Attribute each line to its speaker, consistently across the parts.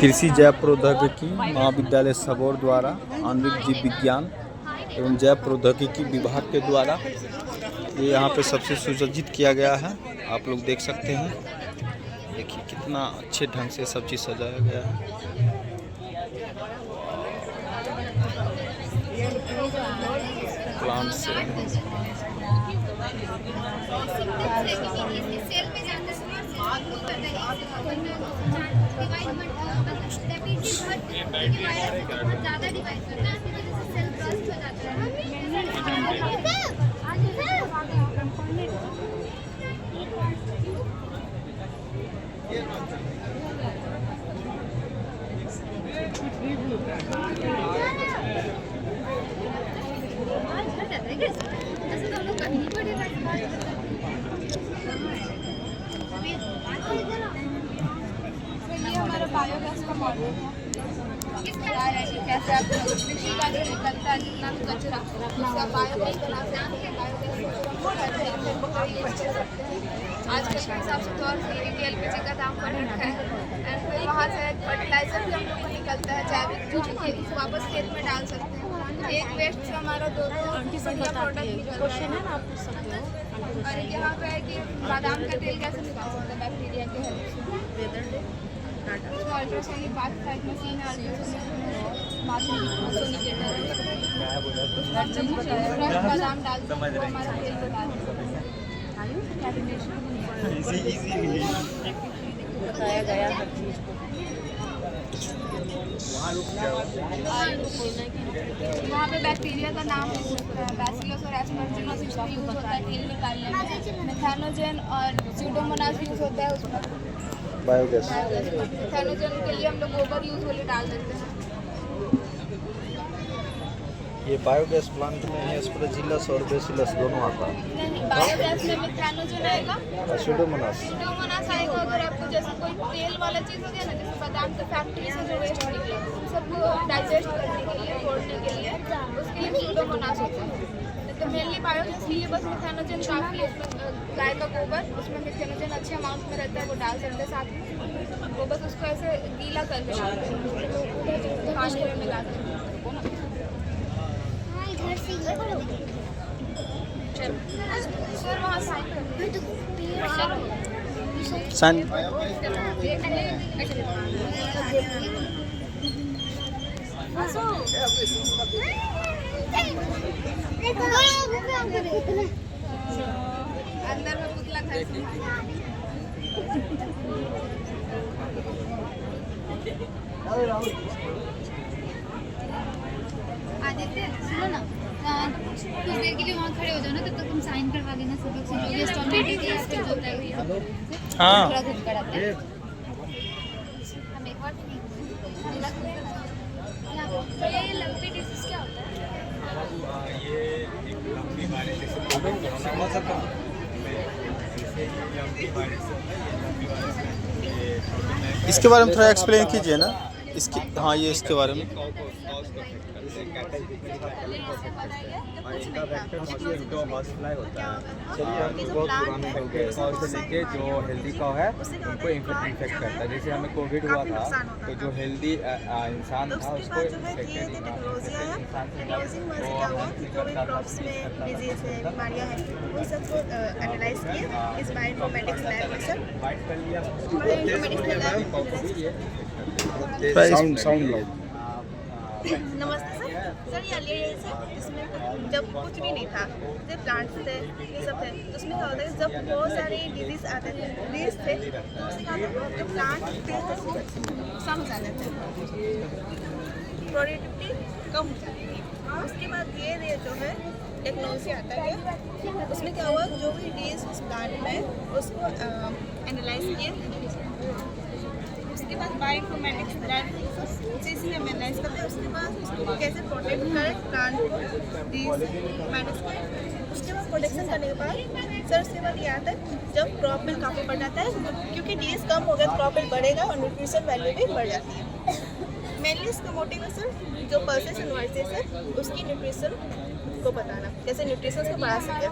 Speaker 1: कृषि जैव प्रौद्योगिकी महाविद्यालय सबौर द्वारा आणविक जीव विज्ञान एवं जैव प्रौद्योगिकी विभाग के द्वारा ये यहाँ पे सबसे सुसज्जित किया गया है। आप लोग देख सकते हैं, देखिए कितना अच्छे ढंग से सब चीज़ सजाया गया है। प्लांट से
Speaker 2: ये हमारा बायोगैस का मॉडल है। कैसे आप कृषि का जो निकलता है जितना भी कचरा उसका बायोगैस बनाते हैं। आजकल के हिसाब से तो और की एलपीजी का दाम बढ़ रखा है। एंड फिर वहाँ से फर्टिलाइजर भी हम लोग को निकलता है जैविक, जो वापस खेत में डाल सकते हैं। एक वेस्ट से हमारा दो बढ़िया प्रोडक्ट निकल रहा है। और यहाँ पे है कि बादाम का तेल कैसे निकालते हैं बैक्टीरिया के हेल्प से। अल्ट्रासोनिक बाथ मशीन है, बादाम डालते हैं हमारा तेल बताया गया हर चीज़ को। वहाँ पे बैक्टीरिया का नाम लिख सकता है, बैसिलस और एस्परजिलस इसमें यूज होता है तेल निकालने में। मेथानोजन और स्यूडोमोनास यूज होता है उसमें
Speaker 1: बायोगैस।
Speaker 2: मेथानोजन के लिए हम लोग गोबर यूजुअली डाल देते हैं।
Speaker 1: ये बायोगैस प्लांट में एस्परजिलस और बेसिलस दोनों आता है।
Speaker 2: नहीं, बायोगैस में मेथानोजन आएगा,
Speaker 1: स्यूडोमोनास
Speaker 2: आएगा। अगर आपको जैसे कोई तेल वाला चीज़ हो गया ना, जैसे बादाम के फैक्ट्री से जो वेस्ट निकले उन सबको डाइजेस्ट करने के लिए, छोड़ने के लिए उसके लिए स्यूडोमोनास होता है। तो मेनली बायोगैस के लिए बस मेथानोजन काफ़ी है। गाय का गोबर, उसमें मेथानोजन अच्छे अमाउंट में रहता है, वो डाल सकते हैं साथ में। वो बस उसको ऐसे गीला करके पानी में मिला के सर वहाँ साइन अंदर में पुतला था। आदित्य सुनो ना, कुछ देर के लिए वहाँ खड़े हो जाओ ना, तब तक तुम साइन करवा देना सब लोग से। जो ये स्टॉमेटिक है इसका जो होता है
Speaker 1: हाँ।
Speaker 2: हम एक बार ये लंपी डिसीज क्या होता है?
Speaker 3: ये एक लंबी बारिश
Speaker 1: इसके बारे में थोड़ा एक्सप्लेन कीजिए ना। इसके हाँ, ये इसके बारे में
Speaker 3: इनका वेक्टर जो हॉर्स फ्लाई होता है, बहुत पुराने हो गए और से लेके जो हेल्दी काउ है उनको इन्फेक्ट करता है। जैसे हमें कोविड हुआ था तो जो हेल्दी इंसान था उसको इन्फेक्टेड इंसान
Speaker 4: बीमारियाँ हैं उन सबको एनालाइज किए इस बायोइन्फॉर्मेटिक्स लैब में। सर नमस्ते सर। सर ये एलियन है जिसमें जब कुछ भी नहीं था, सिर्फ प्लांट्स थे, ये सब थे, तो उसमें क्या होता है जब बहुत सारे डिजीज आते थे, डिजीज थे तो उससे क्या होता है जो प्लांट थे वो कम हो जाते थे, प्रोडक्टिविटी कम हो जाती थी। उसके बाद ये जो है टेक्नोलॉजी आता है, उसमें क्या हुआ जो भी डिजीज उस प्लांट में उसको एनालाइज किए। उसके बाद बायोइन्फॉर्मेटिक्स लैब इसलिए हम एनालाइज करते हैं। उसके बाद उसको कैसे प्रोटेक्ट करें प्लांट को मैनेज करें। उसके बाद प्रोटेक्शन करने के बाद सर उसके बाद ये आता है जब क्रॉप बिल काफ़ी बढ़ जाता है, क्योंकि डीएस कम हो गया तो क्रॉप बिल बढ़ेगा और न्यूट्रिशन वैल्यू भी बढ़ जाती है। मेनली इसका मोटिव है सर जो पल्सेस इन्वाइसेस है उसकी न्यूट्रिशन को बताना, जैसे न्यूट्रिशन को बढ़ा सके।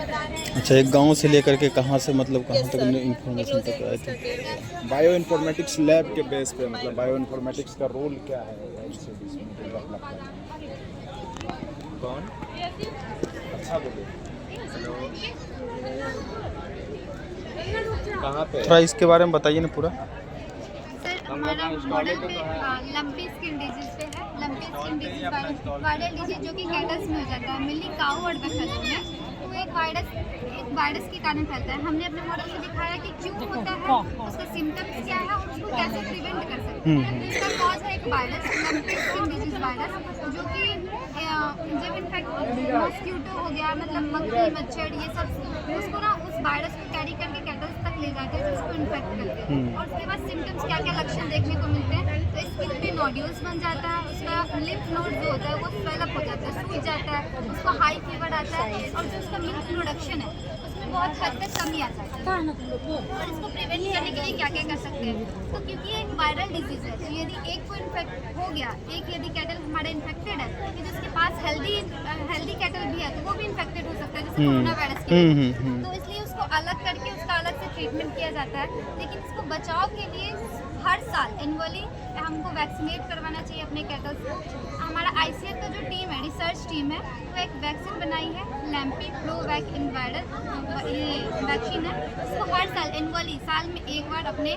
Speaker 1: अच्छा, एक गांव से लेकर के कहाँ से मतलब कहाँ तक इंफॉर्मेशन तक आए थे?
Speaker 5: बायो इन्फॉर्मेटिक्स लैब के बेस पे, मतलब बायो इन्फॉर्मेटिक्स का रोल क्या है स्टडीज में डेवलप करना।
Speaker 3: कौन?
Speaker 5: अच्छा बोलिए।
Speaker 3: कहाँ पे?
Speaker 1: थोड़ा इसके बारे में बताइए ना पूरा।
Speaker 2: सर हमारा मॉडल पे लंपी स्किन डिजीज पे है। Lumpy skin disease viral disease जो कि कैटल्स में हो जाता है, मिली काऊ और बफेलो में। तो एक वायरस के कारण फैलता है। हमने अपने मॉडल में दिखाया कि क्यों होता है, उसका सिम्टम्स क्या है और उसको कैसे प्रिवेंट कर सकते हैं। इसका कॉज है एक virus, lumpy skin disease virus, जो कि जब इनफेक्ट मॉस्क्यूटो हो गया, मतलब मक्खी मच्छर ये सब, उसको ना उस वायरस को कैरी करके कैटल्स तक ले जाते हैं, जो उसको इन्फेक्ट करते हैं। और उसके बाद सिम्टम्स क्या क्या लक्षण देखने को मिलते हैं, तो स्किन पे नोड्यूल्स बन जाता है, उसका लिम्फ नोड जो होता है वो स्वेल अप हो जाता है, सूज जाता है, उसको हाई फीवर आता है, और जो उसका मिल्क प्रोडक्शन है उसमें बहुत हद तक कमी आ जाती है। और इसको प्रिवेंट करने के लिए क्या क्या कर सकते हैं, तो क्योंकि ये एक वायरल डिजीज है, तो यदि एक को इन्फेक्ट हो गया, यदि कैटल हमारे इन्फेक्टेड है, तो जिसके पास हेल्दी कैटल भी है तो वो भी इन्फेक्टेड हो सकता है, जैसे कोरोना वायरस के। तो इसलिए उसको अलग करके उसका अलग से ट्रीटमेंट किया जाता है। लेकिन इसको बचाव के लिए हर साल एनुअली हमको वैक्सीनेट करवाना चाहिए अपने कैटल्स को। हमारा ICR का जो टीम है, रिसर्च टीम है, वो एक वैक्सीन बनाई है, लैम्पी फ्लो वैक इन्वायरल, ये वैक्सीन है। इसको हर साल एनुअली साल में एक बार अपने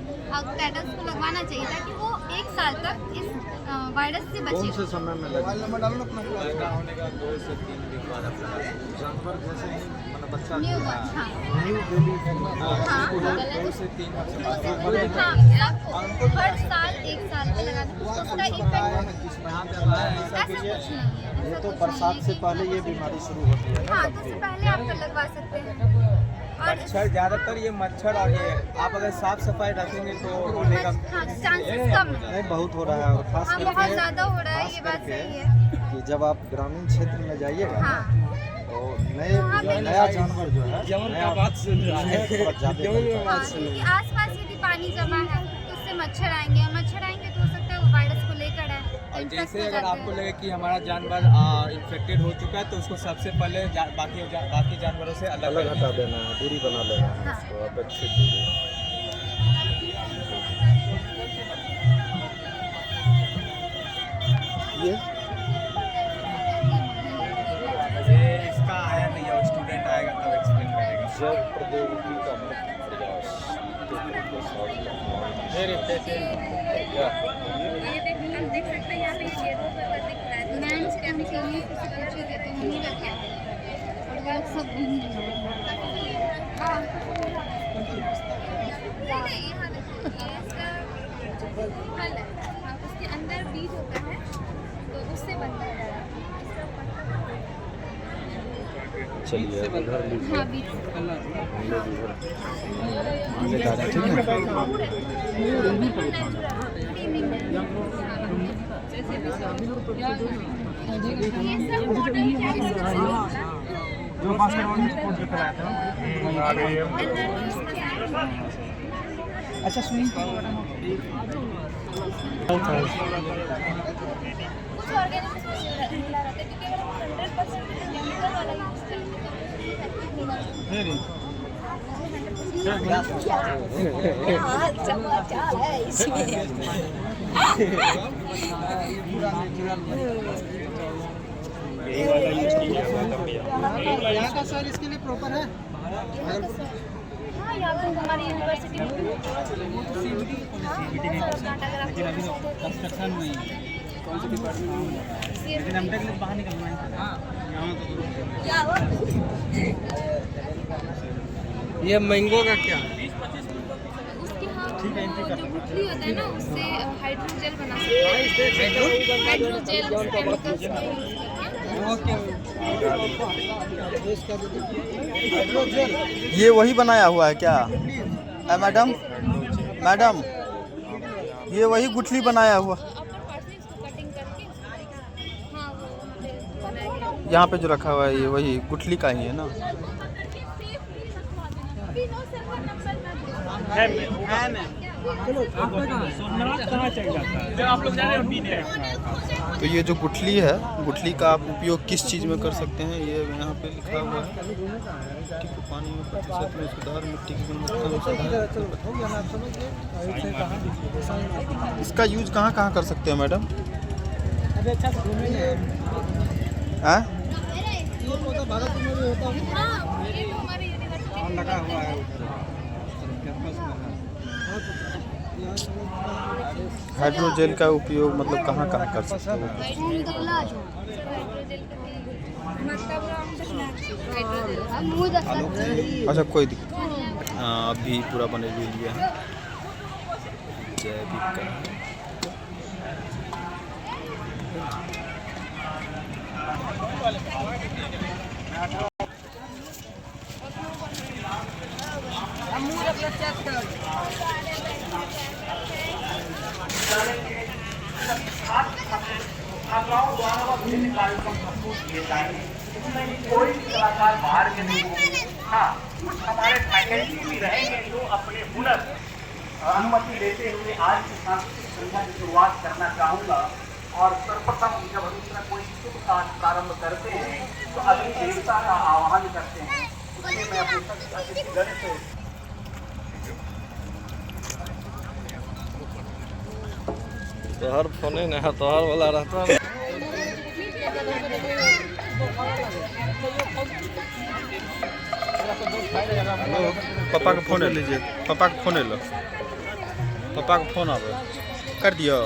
Speaker 2: कैटल्स को लगवाना चाहिए, ताकि वो एक साल तक इस वायरस से बचे।
Speaker 5: कौन से समय में लगा?
Speaker 3: पैदा होने का 2 से 3 दिन बाद अपना
Speaker 5: जानवर जैसे ही मतलब बच्चा
Speaker 2: न्यू बर्थ, हाँ
Speaker 5: न्यू बेबी
Speaker 2: हाँ
Speaker 3: 2 से 3 हफ्ते बाद
Speaker 2: हाँ, हर साल एक साल पे लगाना, उसका पूरा इफेक्ट ऐसा कुछ नहीं है।
Speaker 5: ये तो बरसात से पहले ये बीमारी शुरू होती है ना?
Speaker 2: हाँ, तो उससे पहले आप लगवा सकते हैं। और
Speaker 3: मच्छर ज़्यादातर ये मच्छर, और ये आप अगर साफ सफाई रखेंगे तो होने का
Speaker 2: हाँ, चांसेस कम है।
Speaker 5: नहीं, बहुत हो रहा है। और खास
Speaker 2: हाँ, बहुत
Speaker 5: करके
Speaker 2: ज़्यादा हो रहा है, ये बात
Speaker 5: करके
Speaker 2: सही है।
Speaker 5: कि जब आप ग्रामीण क्षेत्र में जाइएगा ना,
Speaker 2: हाँ,
Speaker 5: तो नया जानवर जो है नया बात सुन रहा है, बहुत ज्यादा
Speaker 2: हाँ, क्योंकि आसपास यदि पानी जमा है तो उससे मच्छर आएंगे, और मच्छर आएंगे तो हो सकता है वो वायरस को लेकर आए।
Speaker 3: और जैसे अगर आपको लगे कि हमारा जानवर इन्फेक्टेड हो चुका है, तो उसको सबसे पहले बाकी जानवरों से अलग
Speaker 5: हटा देना है, दूरी बना लेना है
Speaker 2: हाँ।
Speaker 5: उसको, अपेक्षित दूरी। ये
Speaker 3: ये इसका आया नहीं है, स्टूडेंट आएगा तब एक्सप्लेन करेगा।
Speaker 5: जैव प्रौद्योगिकी का मुख्य प्रयास
Speaker 2: देख सकते हैं यहाँ पे ये लैंड्स केमिकल में कुछ पूछे थे तो नहीं रखे, और वो लोग सब हाँ नहीं, यहाँ देखिए ये इसका फल है, हाँ, उसके अंदर बीज होता है तो उससे बनता है।
Speaker 5: चलिए उधर लीजिए।
Speaker 2: हाँ, बीज
Speaker 1: आगे दादा, ठीक है।
Speaker 2: ये सब मॉडल क्या
Speaker 5: जो बास्केटबॉल स्पोर्ट के खिलाए थे अच्छा स्विमिंग
Speaker 2: कुछ ऑर्गेनिक्स मिला रहता है, क्योंकि अगर हम 100% केमिकल वाला यूज करेंगे समाचार है इसमें।
Speaker 5: यहाँ का सर इसके लिए प्रॉपर है।
Speaker 2: हाँ, यहाँ पे हमारी यूनिवर्सिटी
Speaker 3: कंस्ट्रक्शन में कौन से डिपार्टमेंट लेकिन हम टेक बाहर निकलना है। ये मैंगो का क्या?
Speaker 2: उसकी हाँ, जो गुठली होता है ना, उससे हाइड्रोजेल बना सकते हैं। हाइड्रोजेल केमिकल्स का यूज करके।
Speaker 1: ये वही बनाया हुआ है क्या मैडम? मैडम, ये वही गुठली बनाया हुआ
Speaker 2: अपर पार्ट से इसको कटिंग करके, हाँ, वो बनाया गया।
Speaker 1: यहाँ पे जो रखा हुआ है, ये वही गुठली का ही है ना?
Speaker 2: अभी नो सर्वर नंबर
Speaker 3: है मैम।
Speaker 1: तो ये जो गुठली है, गुठली का आप उपयोग किस चीज़ में कर सकते हैं, ये यहाँ पे लिखा हुआ है। मिट्टी के पानी में प्रतिशत में सुधार, मिट्टी की गुणवत्ता में सुधार। इसका यूज कहाँ कहाँ कर सकते हैं मैडम? हाँ?
Speaker 3: लगा हुआ है
Speaker 1: हाइड्रोजेल का उपयोग मतलब कहाँ कहाँ कर सकते हैं? अच्छा कोई दिक्कत नहीं। हाँ अभी पूरा बने हुए लिया है जैविक का।
Speaker 6: छात्राओं द्वारा वह विभिन्न कार्यक्रम प्रस्तुत किए जाएंगे। इसमें कोई भी कलाकार बाहर के नहीं होंगे। हाँ, कुछ हमारे फैकल्टी भी रहेंगे जो अपने हुनर अनुमति लेते हुए आज की सांस्कृतिक संध्या की शुरुआत करना चाहूँगा। और सर्वप्रथम जब हम इसमें कोई शुभ कार्य प्रारंभ करते हैं तो अग्नि देवता का आह्वान करते हैं। उसमें मैं अपने अतिथिगण से
Speaker 1: तोहर फोने न है, तोहर वाला रहता है। पापा का फोन लीजिए, पापा का फोन लो, पापा का फोन आवे कर दियो।